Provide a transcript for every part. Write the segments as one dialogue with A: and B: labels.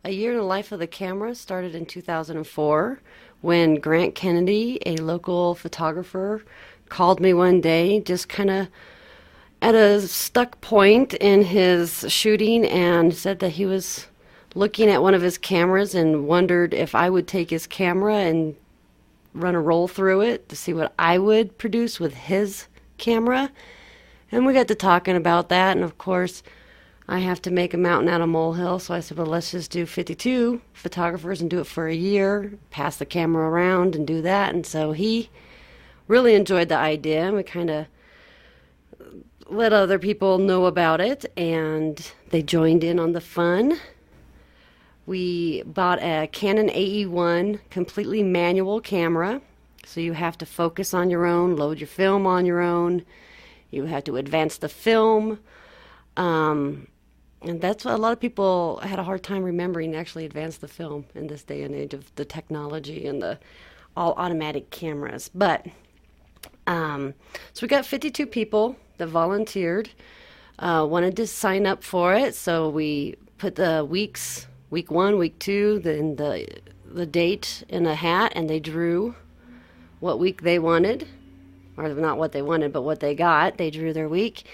A: A Year in the Life of the Camera started in 2004 when Grant Kennedy, a local photographer, called me one day, just kind of at a stuck point in his shooting, and said that he was looking at one of his cameras and wondered if I would take his camera and run a roll through it to see what I would produce with his camera. And we got to talking about that, and of course I have to make a mountain out of a molehill, so I said, well, let's just do 52 photographers and do it for a year, pass the camera around and do that. And so he really enjoyed the idea, and we kind of let other people know about it, and they joined in on the fun. We bought a Canon AE1 completely manual camera, so you have to focus on your own, load your film on your own, you have to advance the film. And that's what a lot of people had a hard time remembering, actually advance the film in this day and age of the technology and the all automatic cameras. But so we got 52 people that volunteered, wanted to sign up for it. So we put the weeks, week 1, week 2, then the date in a hat, and they drew what week they wanted, or not what they wanted, but what they got. They drew their week.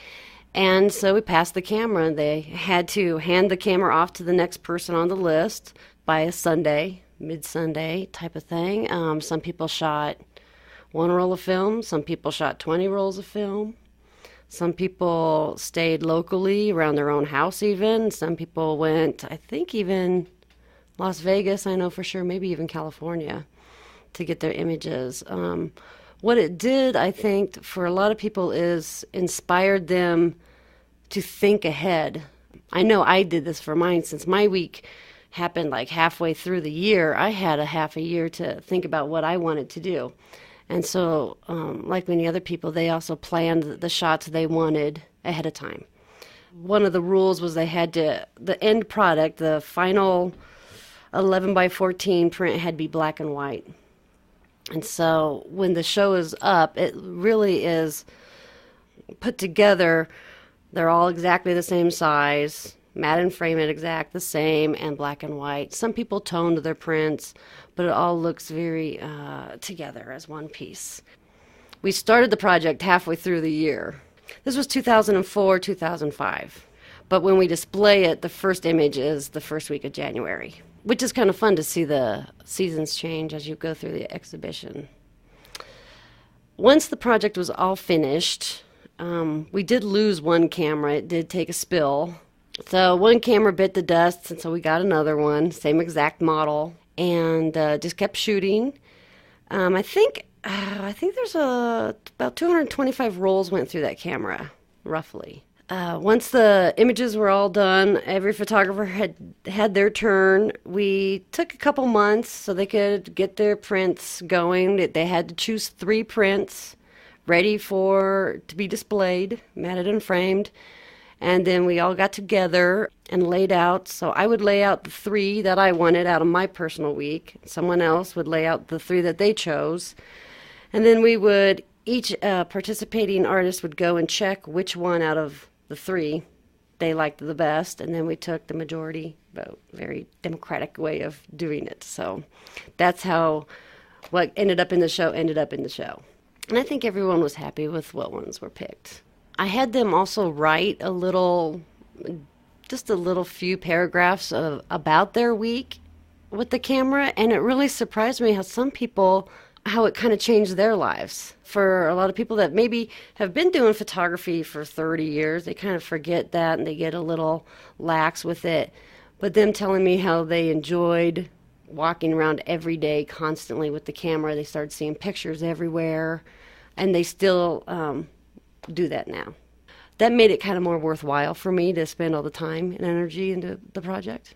A: And so we passed the camera, and they had to hand the camera off to the next person on the list by a Sunday, mid-Sunday type of thing. Some people shot 1 roll of film. Some people shot 20 rolls of film. Some people stayed locally around their own house even. Some people went, I think, even Las Vegas, I know for sure, maybe even California to get their images. What it did, I think, for a lot of people is inspired them to think ahead. I know I did this for mine. Since my week happened like halfway through the year, I had a half a year to think about what I wanted to do. And so, like many other people, they also planned the shots they wanted ahead of time. One of the rules was they had to, the end product, the final 11 by 14 print had to be black and white. And so when the show is up, it really is put together. They're all exactly the same size, matte and frame it exact the same, and black and white. Some people toned their prints, but it all looks very together as one piece. We started the project halfway through the year. This was 2004, 2005. But when we display it, the first image is the first week of January, which is kind of fun to see the seasons change as you go through the exhibition. Once the project was all finished, we did lose one camera. It did take a spill. So one camera bit the dust, and so we got another one, same exact model, and just kept shooting. I think there's about 225 rolls went through that camera, roughly. Once the images were all done, every photographer had their turn. We took a couple months so they could get their prints going. They had to choose 3 prints ready to be displayed, matted and framed. And then we all got together and laid out. So I would lay out the 3 that I wanted out of my personal week. Someone else would lay out the 3 that they chose. And then we would, each participating artist would go and check which one out of the 3 they liked the best, and then we took the majority vote. Very democratic way of doing it. So that's how what ended up in the show ended up in the show. And I think everyone was happy with what ones were picked. I had them also write just a little few paragraphs about their week with the camera, and it really surprised me how it kind of changed their lives. For a lot of people that maybe have been doing photography for 30 years, they kind of forget that and they get a little lax with it. But them telling me how they enjoyed walking around every day constantly with the camera, they started seeing pictures everywhere, and they still do that now. That made it kind of more worthwhile for me to spend all the time and energy into the project.